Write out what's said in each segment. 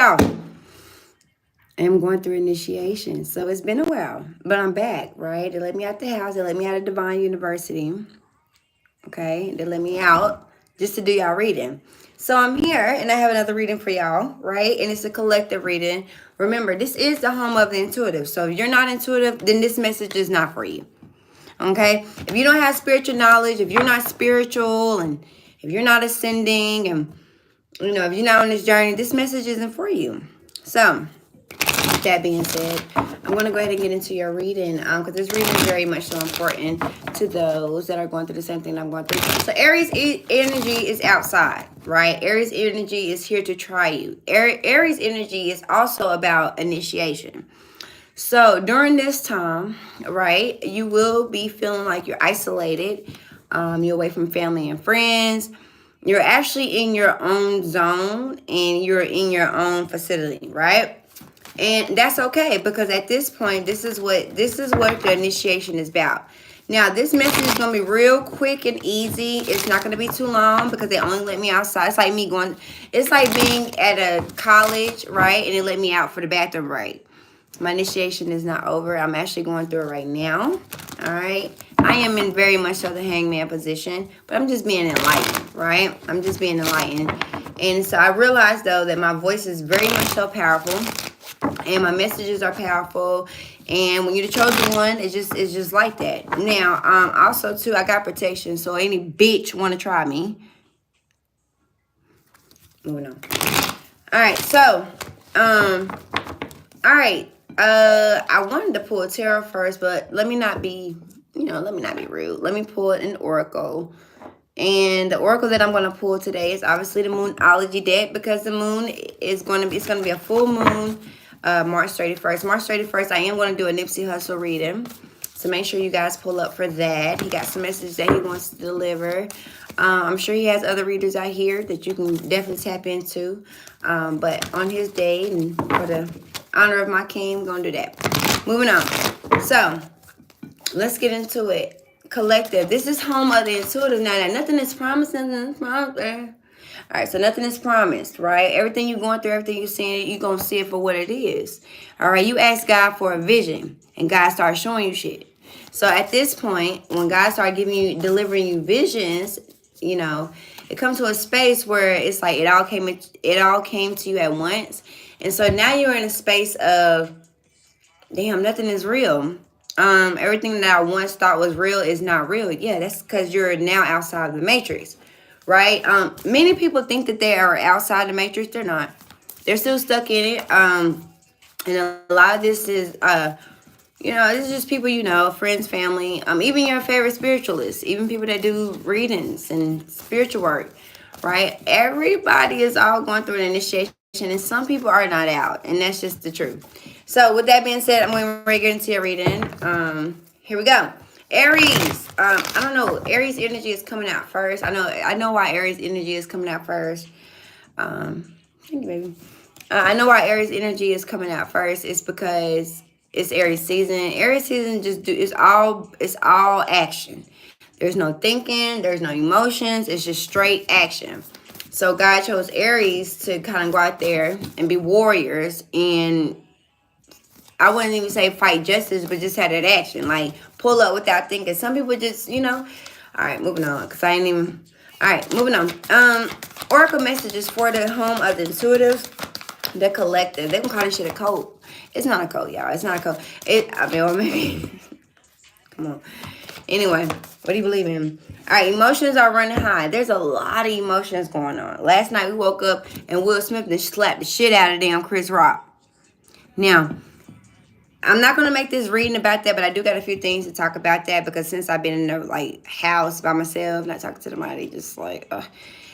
y'all, I'm going through initiation. So it's been a while, but I'm back, right? They let me out the house. They let me out of Divine University. Okay. They let me out just to do y'all reading. So I'm here and I have another reading for y'all, right? And it's a collective reading. Remember, this is the home of the intuitive. So if you're not intuitive, then this message is not for you. Okay. If you don't have spiritual knowledge, if you're not spiritual, and if you're not ascending, and if you're not on this journey, this message isn't for you. So that being said, I'm going to go ahead and get into your reading because this reading is very much so important to those that are going through the same thing I'm going through. So Aries energy is outside, right? Aries energy is here to try you. Aries energy is also about initiation. So during this time, right, you will be feeling like you're isolated. You're away from family and friends. You're actually in your own zone and you're in your own facility, right? And that's okay because at this point, this is what the initiation is about. Now, this message is going to be real quick and easy. It's not going to be too long because they only let me outside. It's like being at a college, right? And they let me out for the bathroom break. My initiation is not over. I'm actually going through it right now. All right. I am in very much so the hangman position, but I'm just being enlightened, right? I'm just being enlightened. And so I realized, though, that my voice is very much so powerful and my messages are powerful. And when you're the chosen one, it's just like that. Now, also, too, I got protection. So any bitch want to try me. Moving on. All right. So, all right. I wanted to pull a tarot first, but let me not be rude. Let me pull an oracle. And the oracle that I'm going to pull today is obviously the Moonology deck because the moon is going to be a full moon, March 31st. March 31st, I am going to do a Nipsey Hussle reading. So make sure you guys pull up for that. He got some message that he wants to deliver. I'm sure he has other readers out here that you can definitely tap into. But on his day and for the honor of my king, I'm going to do that. Moving on. So, let's get into it. Collective. This is home of the intuitive. Now, nothing is promised. Nothing is promised. All right, so nothing is promised, right? Everything you're going through, everything you're seeing, you're going to see it for what it is. All right, you ask God for a vision, and God starts showing you shit. So at this point, when God starts delivering you visions, it comes to a space where it's like it all came to you at once. And so now you're in a space of, damn, nothing is real. Everything that I once thought was real is not real. Yeah, that's because you're now outside of the matrix, right? Many people think that they are outside the matrix. They're not. They're still stuck in it. And a lot of this is, this is just people, friends, family, even your favorite spiritualists, even people that do readings and spiritual work, right? Everybody is all going through an initiation, and some people are not out, and that's just the truth. So with that being said, I'm going to get into your reading. Here we go. Aries. I don't know. Aries energy is coming out first. I know why Aries energy is coming out first. Thank you, baby. I know why Aries energy is coming out first. It's because it's Aries season. Aries season it's all action. There's no thinking. There's no emotions. It's just straight action. So God chose Aries to kind of go out there and be warriors, and I wouldn't even say fight justice, but just had that action, like pull up without thinking. Some people just, All right, moving on, because I ain't even. All right, moving on. Oracle messages for the home of the intuitive, the collective. They can call this shit a code. It's not a code, y'all. It's not a code. Maybe. Come on. Anyway, what do you believe in? All right, emotions are running high. There's a lot of emotions going on. Last night we woke up and Will Smith just slapped the shit out of damn Chris Rock. Now, I'm not going to make this reading about that, but I do got a few things to talk about that because since I've been in the house by myself, not talking to somebody, just And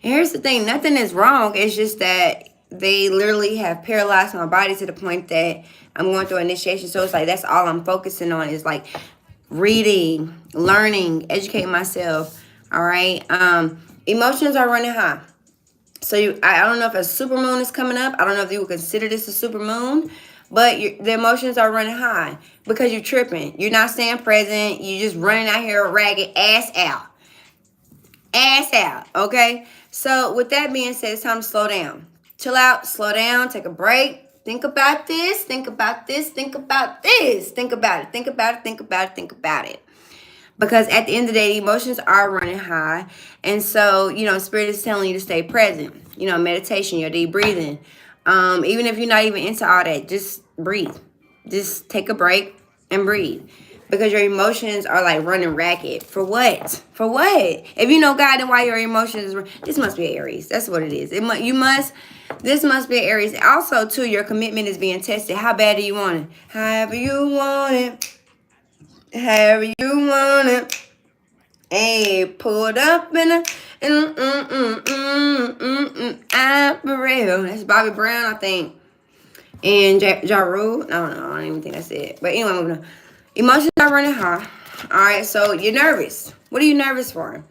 here's the thing, nothing is wrong. It's just that they literally have paralyzed my body to the point that I'm going through initiation. So it's like that's all I'm focusing on is like reading, learning, educating myself. All right. Emotions are running high. So I don't know if a super moon is coming up. I don't know if you would consider this a super moon. But the emotions are running high because you're tripping. You're not staying present. You're just running out here ragged, ass out. Ass out, okay? So with that being said, it's time to slow down. chill out, slow down, take a break. Think about this, think about this, think about this. Think about it, think about it, think about it, think about it. Because at the end of the day, emotions are running high. And so, Spirit is telling you to stay present. Meditation, your deep breathing. Even if you're not even into all that, just breathe. Just take a break and breathe. Because your emotions are like running racket. For what? For what? If you know God, then why your emotions this must be Aries. That's what it is. This must be Aries. Also, too, your commitment is being tested. How bad do you want it? However you want it. However you want it. Hey, pulled up in a apparel. That's Bobby Brown, I think. And Ja Rule. No, I don't even think that's it. But anyway, moving on. Emotions are running high. Alright, so you're nervous. What are you nervous for?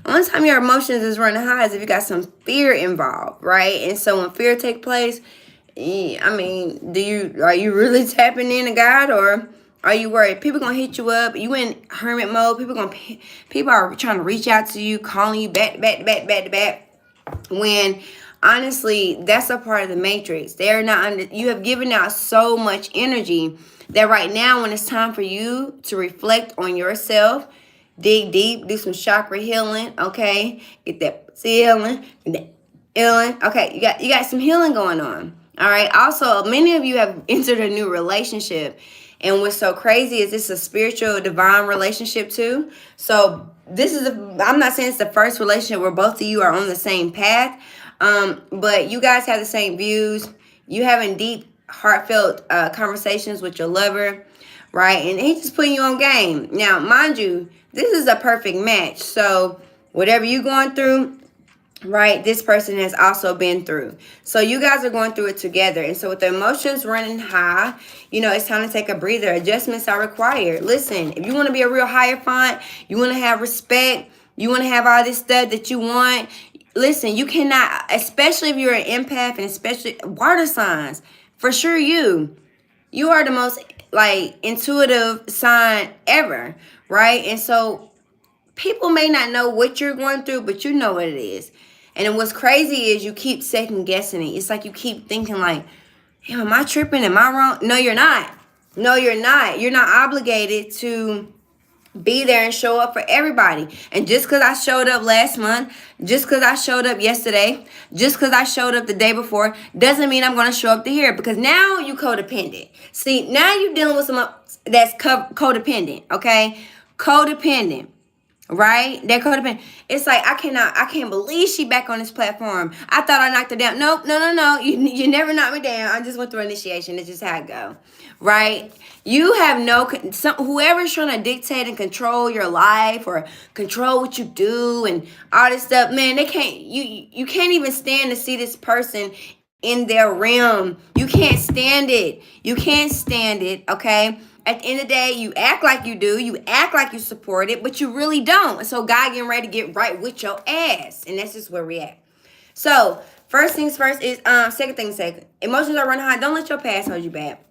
Only time your emotions is running high is if you got some fear involved, right? And so when fear takes place, I mean, are you really tapping into God, or are you worried? People gonna hit you up. You in hermit mode. People are trying to reach out to you, calling you back. When honestly, that's a part of the matrix. They're not. You have given out so much energy that right now, when it's time for you to reflect on yourself, dig deep, do some chakra healing. Okay, get that healing, healing. Okay, you got some healing going on. All right. Also, many of you have entered a new relationship. And what's so crazy is this a spiritual, divine relationship too. So I'm not saying it's the first relationship where both of you are on the same path. But you guys have the same views. You having deep, heartfelt conversations with your lover, right? And he's just putting you on game. Now, mind you, this is a perfect match. So whatever you're going through, right, this person has also been through. So you guys are going through it together. And so with the emotions running high, it's time to take a breather. Adjustments are required. Listen, if you want to be a real hierophant, you want to have respect, you want to have all this stuff that you want, listen, you cannot, especially if you're an empath, and especially water signs, for sure you are the most like intuitive sign ever, right? And so people may not know what you're going through, but you know what it is. And what's crazy is you keep second guessing it. It's like you keep thinking like, am I tripping? Am I wrong? No, you're not. No, you're not. You're not obligated to be there and show up for everybody. And just because I showed up last month, just because I showed up yesterday, just because I showed up the day before, doesn't mean I'm going to show up to here. Because now you codependent. See, now you're dealing with someone that's codependent, okay? Codependent. Right? They're codependent. It's like, I can't believe she back on this platform. I thought I knocked her down. Nope, no. You never knocked me down. I just went through initiation. It's just how it go. Right? You have whoever's trying to dictate and control your life or control what you do and all this stuff, man, you can't even stand to see this person in their realm. You can't stand it. You can't stand it, okay? At the end of the day, you act like you do. You act like you support it, but you really don't. And so God getting ready to get right with your ass. And that's just where we at. So first things first is, second things second. Emotions are running high. Don't let your past hold you back.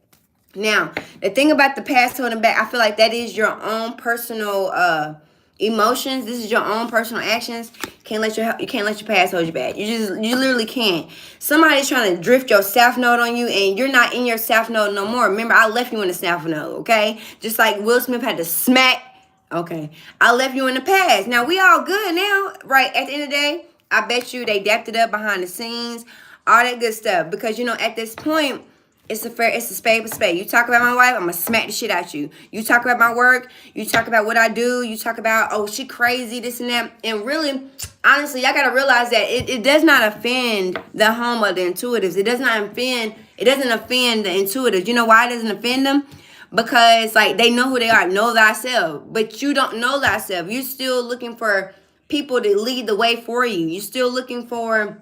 Now, the thing about the past holding back, I feel like that is your own personal emotions. This is your own personal actions. You can't let your past hold you back. You literally can't. Somebody's trying to drift your south node on you, and you're not in your south node no more. Remember, I left you in the south node, okay? Just like Will Smith had to smack. Okay, I left you in the past. Now we all good now, right? At the end of the day, I bet you they dapped it up behind the scenes, all that good stuff. Because at this point, it's a spade for spade. You talk about my wife, I'm gonna smack the shit out you. You talk about my work, you talk about what I do, you talk about, oh, she crazy, this and that. And really, honestly, y'all gotta realize that it does not offend the home of the intuitives. It doesn't offend the intuitives. You know why it doesn't offend them? Because like they know who they are. Know thyself. But you don't know thyself. You're still looking for people to lead the way for you. You're still looking for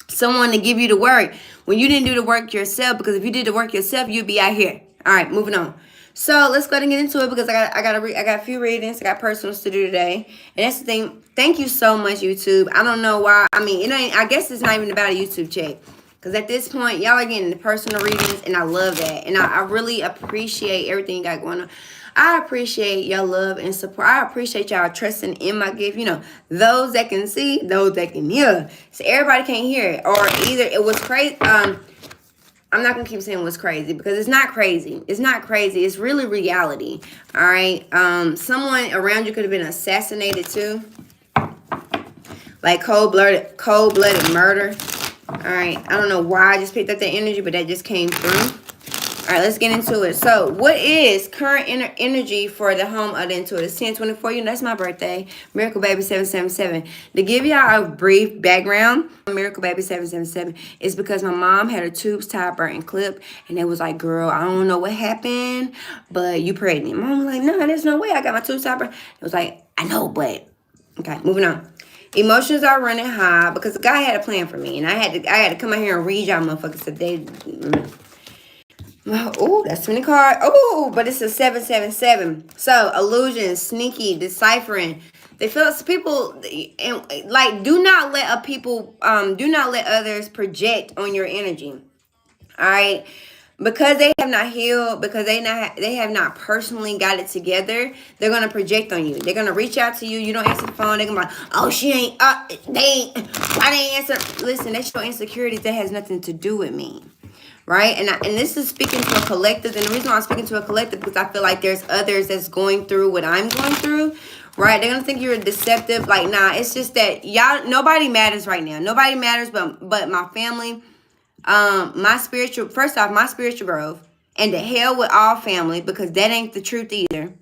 someone to give you the work when you didn't do the work yourself. Because if you did the work yourself, you'd be out here. All right, moving on. So let's go ahead and get into it, because I got a few readings. I got personals to do today, and that's the thing. Thank you so much, YouTube. I don't know why. I mean, I guess it's not even about a YouTube check, Because at this point, y'all are getting the personal readings, and I love that. And I really appreciate everything you got going on. I appreciate your love and support. I appreciate y'all trusting in my gift. You know, those that can see, those that can hear. So everybody can't hear it. Or either it was crazy. I'm not going to keep saying it was crazy because it's not crazy. It's not crazy. It's really reality. All right. Someone around you could have been assassinated too. Like cold-blooded murder. All right. I don't know why I just picked up that energy, but that just came through. All right, let's get into it. So, what is current energy for the home of the intuitive? It's 1024. You know, that's my birthday. Miracle Baby 777. To give y'all a brief background, Miracle Baby 777 is because my mom had her tubes tied, burnt, and clipped. And it was like, girl, I don't know what happened, but you pregnant. Mom was like, no, there's no way. I got my tubes tied, burnt. It was like, I know, but. Okay, moving on. Emotions are running high because the guy had a plan for me. And I had to come out here and read y'all motherfuckers today. Oh, that's too many cards. Oh, but it's a 777. So, illusion, sneaky, deciphering. They feel people, and like, do not let others project on your energy. All right, because they have not healed, because they have not personally got it together. They're gonna project on you. They're gonna reach out to you. You don't answer the phone. They're gonna be like, oh, she ain't. Why they ain't answer? Listen, that's your insecurities. That has nothing to do with me. Right? And this is speaking to a collective. And the reason why I'm speaking to a collective because I feel like there's others that's going through what I'm going through. Right? They're going to think you're deceptive. Like, nah, it's just that y'all, nobody matters right now. Nobody matters but my family. My spiritual growth. And the hell with all family because that ain't the truth either.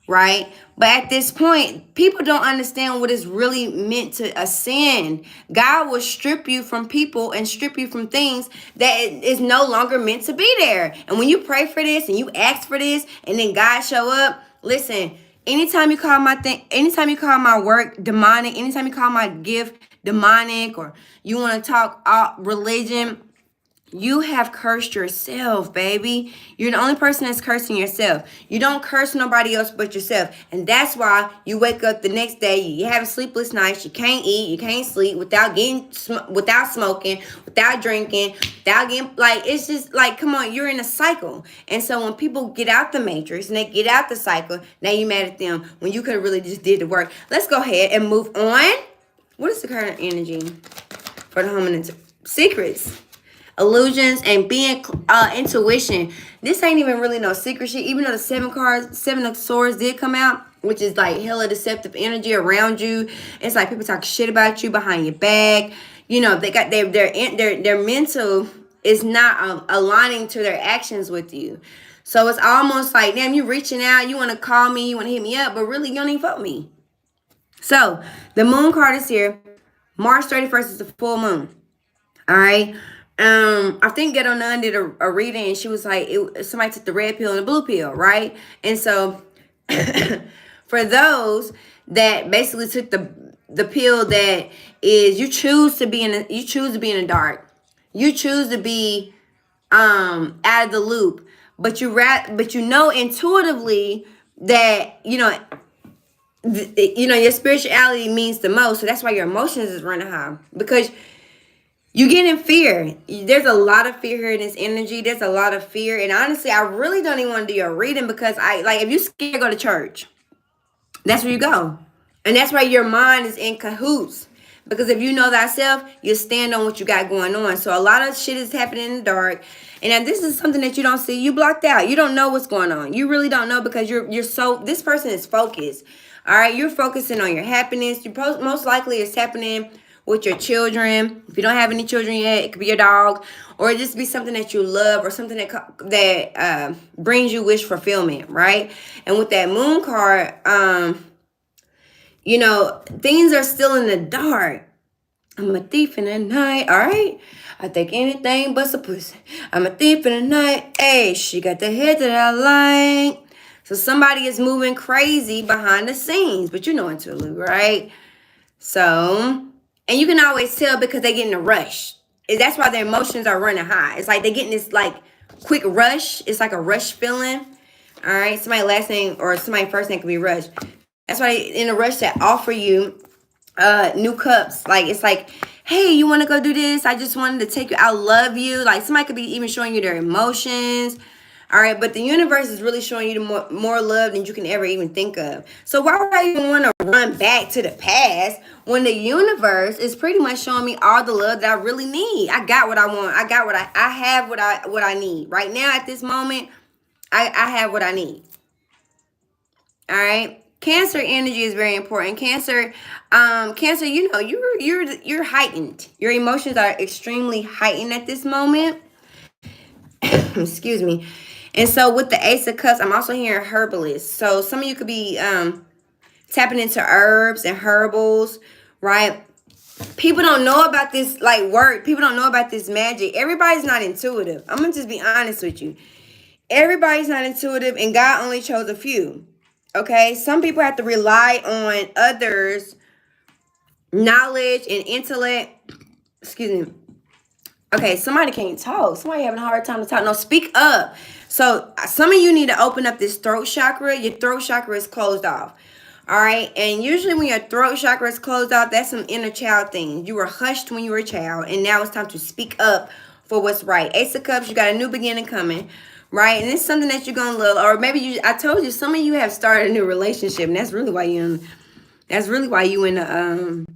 Right? But at this point, people don't understand what is really meant to ascend. God will strip you from people and strip you from things that is no longer meant to be there. And when you pray for this and you ask for this and then God show up, listen, anytime you call my work demonic, anytime you call my gift demonic, or you want to talk religion, you have cursed yourself, baby. You're the only person that's cursing yourself. You don't curse nobody else but yourself. And that's why you wake up the next day, you have sleepless nights, you can't eat, you can't sleep without smoking, without drinking, without getting, like, it's just like, come on, you're in a cycle. And so when people get out the matrix and they get out the cycle, now you mad at them when you could have really just did the work. Let's go ahead and move on. What is the current energy for the home and secrets? Illusions and being intuition. This ain't even really no secret shit. Even though the seven of swords did come out, which is like hella deceptive energy around you. It's like people talk shit about you behind your back. You know, they got their mental is not aligning to their actions with you. So it's almost like, damn, you reaching out, you want to call me, you want to hit me up, but really you don't even fuck me. So the moon card is here. March 31st is the full moon. All right. I think Ghetto Nun did a reading and she was like, somebody took the red pill and the blue pill, right? And so for those that basically took the pill that is you choose to be in the dark. You choose to be out of the loop. But you know intuitively that your spirituality means the most. So that's why your emotions is running high. Because you get in fear. There's a lot of fear here in this energy. There's a lot of fear. And honestly, I really don't even want to do your reading because if you scared, go to church. That's where you go. And that's why your mind is in cahoots. Because if you know thyself, you stand on what you got going on. So a lot of shit is happening in the dark. And this is something that you don't see. You blocked out. You don't know what's going on. You really don't know because this person is focused. All right. You're focusing on your happiness. Most likely it's happening with your children. If you don't have any children yet, it could be your dog, or it just be something that you love or something that brings you wish fulfillment, right? And with that moon card, things are still in the dark. I'm a thief in the night, all right? I take anything but some pussy. I'm a thief in the night. Hey, she got the head that I like. So somebody is moving crazy behind the scenes, but you know interlude, right? So, and you can always tell because they get in a rush. That's why their emotions are running high. It's like they're getting this like quick rush. It's like a rush feeling. All right. Somebody's last name or somebody's first name could be Rush. That's why they're in a rush to offer you new cups. Like, it's like, hey, you want to go do this? I just wanted to take you. I love you. Like, somebody could be even showing you their emotions. All right, but the universe is really showing you the more love than you can ever even think of. So why would I even want to run back to the past when the universe is pretty much showing me all the love that I really need? I got what I want. I got I have what I need right now at this moment. I have what I need. All right. Cancer energy is very important. Cancer, you know, you're heightened. Your emotions are extremely heightened at this moment. Excuse me. And so with the Ace of Cups, I'm also hearing herbalist. So some of you could be tapping into herbs and herbals, right? People don't know about this like work. People don't know about this magic. Everybody's not intuitive. I'm gonna just be honest with you. Everybody's not intuitive, and God only chose a few. Okay, some people have to rely on others' knowledge and intellect. Excuse me. Okay, somebody can't talk. Somebody having a hard time to talk. No, speak up. So some of you need to open up this throat chakra. Your throat chakra is closed off. All right, and usually when your throat chakra is closed off, that's some inner child things. You were hushed when you were a child, and now it's time to speak up for what's right. Ace of Cups, you got a new beginning coming. Right, and it's something that you're gonna love, or maybe I told you, some of you have started a new relationship, and that's really why you in the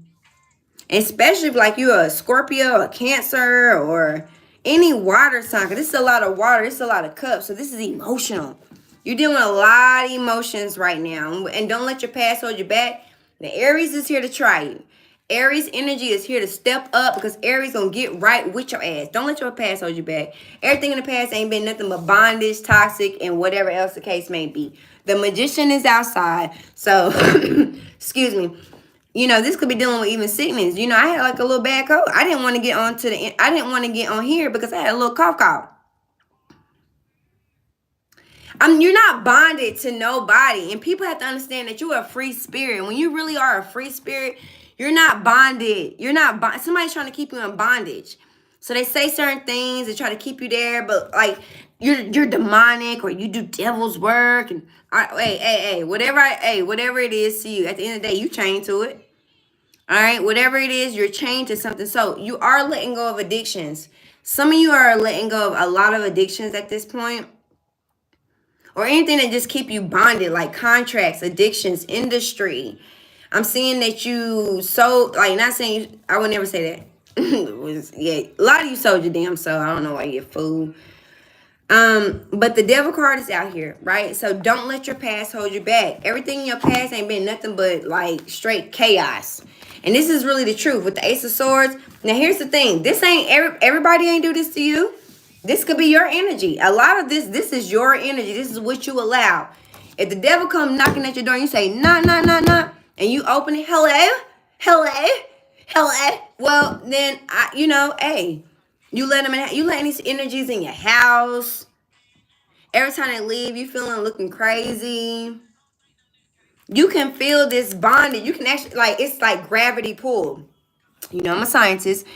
especially if like you're a Scorpio, a Cancer, or any water sign. Cause this is a lot of water, this is a lot of cups, so this is emotional. You're dealing with a lot of emotions right now, and don't let your past hold you back. The Aries is here to try you. Aries energy is here to step up because Aries gonna get right with your ass. Don't let your past hold you back. Everything in the past ain't been nothing but bondage, toxic, and whatever else the case may be. The Magician is outside. So, excuse me. You know, this could be dealing with even sickness. You know, I had like a little bad cold. I didn't want to get on here because I had a little cough. You're not bonded to nobody, and people have to understand that you're a free spirit. When you really are a free spirit, you're not bonded. Somebody's trying to keep you in bondage. So they say certain things and try to keep you there, but like you're demonic or you do devil's work. And whatever it is to you, at the end of the day, you chained to it. All right, whatever it is, you're chained to something. So you are letting go of addictions. Some of you are letting go of a lot of addictions at this point. Or anything that just keep you bonded, like contracts, addictions, industry. I'm seeing that you sold, like, not saying, I would never say that. Yeah, a lot of you sold your damn soul. I don't know why you're a fool. But the devil card is out here, right? So don't let your past hold you back. Everything in your past ain't been nothing but like straight chaos. And this is really the truth with the Ace of Swords. Now here's the thing. This ain't everybody ain't do this to you. This could be your energy. A lot of this is your energy. This is what you allow. If the devil come knocking at your door and you say, nah, and you open it, hello. Well, then, you let them in, you letting these energies in your house. Every time they leave, you feeling looking crazy. You can feel this bonding. You can actually, it's like gravity pull. You know, I'm a scientist.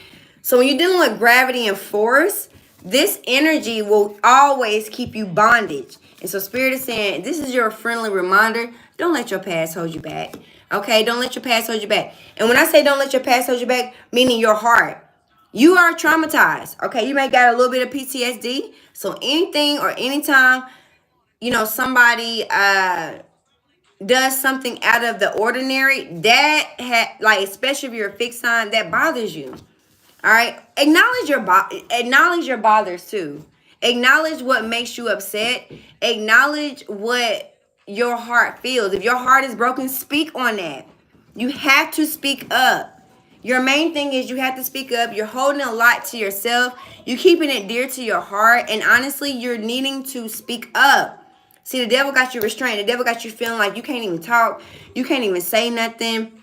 So when you're dealing with gravity and force, this energy will always keep you bondage. And so Spirit is saying, this is your friendly reminder. Don't let your past hold you back. Okay? Don't let your past hold you back. And when I say don't let your past hold you back, meaning your heart. You are traumatized. Okay? You may got a little bit of PTSD. So anything or anytime, somebody does something out of the ordinary, that especially if you're a fixed sign, that bothers you. All right, acknowledge your bothers too. Acknowledge what makes you upset. Acknowledge what your heart feels. If your heart is broken, speak on that. You have to speak up. Your main thing is you have to speak up. You're holding a lot to yourself. You're keeping it dear to your heart, and honestly, you're needing to speak up. See, the devil got you restrained. The devil got you feeling like you can't even talk. You can't even say nothing.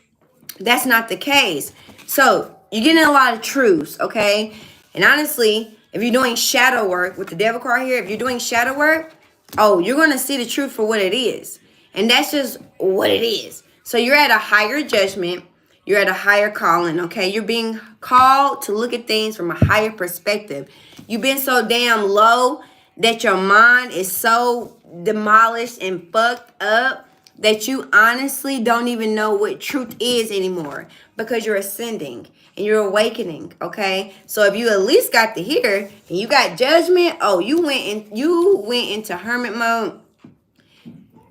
That's not the case. So you're getting a lot of truths, okay? And honestly, if you're doing shadow work with the devil card here, if you're doing shadow work, you're going to see the truth for what it is. And that's just what it is. So you're at a higher judgment. You're at a higher calling, okay? You're being called to look at things from a higher perspective. You've been so damn low that your mind is so demolished and fucked up that you honestly don't even know what truth is anymore because you're ascending and you're awakening, okay? So if you at least got to hear and you got judgment, oh, you went into hermit mode.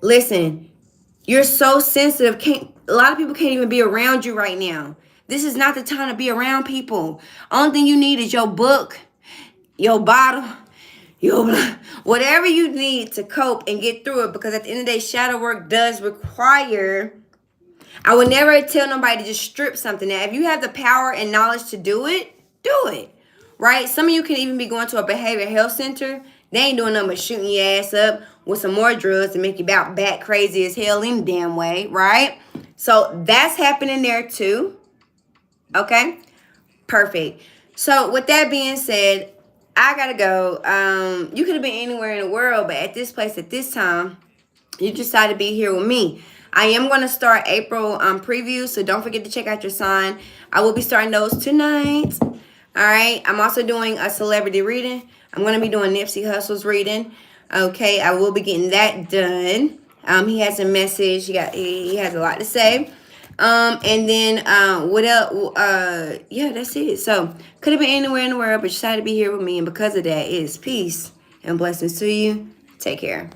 Listen, you're so sensitive. A lot of people can't even be around you right now. This is not the time to be around people. Only thing you need is your book, your bottle, whatever you need to cope and get through it, because at the end of the day, shadow work does require, I would never tell nobody to just strip something. Now, if you have the power and knowledge to do it, right? Some of you can even be going to a behavioral health center. They ain't doing nothing but shooting your ass up with some more drugs to make you about bat crazy as hell any damn way, right? So that's happening there too. Okay, perfect. So with that being said, I gotta go. You could have been anywhere in the world, but at this place at this time, you decided to be here with me. I am going to start April previews, so don't forget to check out your sign. I will be starting those tonight. All right. I'm also doing a celebrity reading. I'm going to be doing Nipsey Hussle's reading. Okay, I will be getting that done. He has a message. He has a lot to say. And then what else? Yeah, that's it. So could have been anywhere in the world, but you decided to be here with me, and because of that, it's peace and blessings to you. Take care.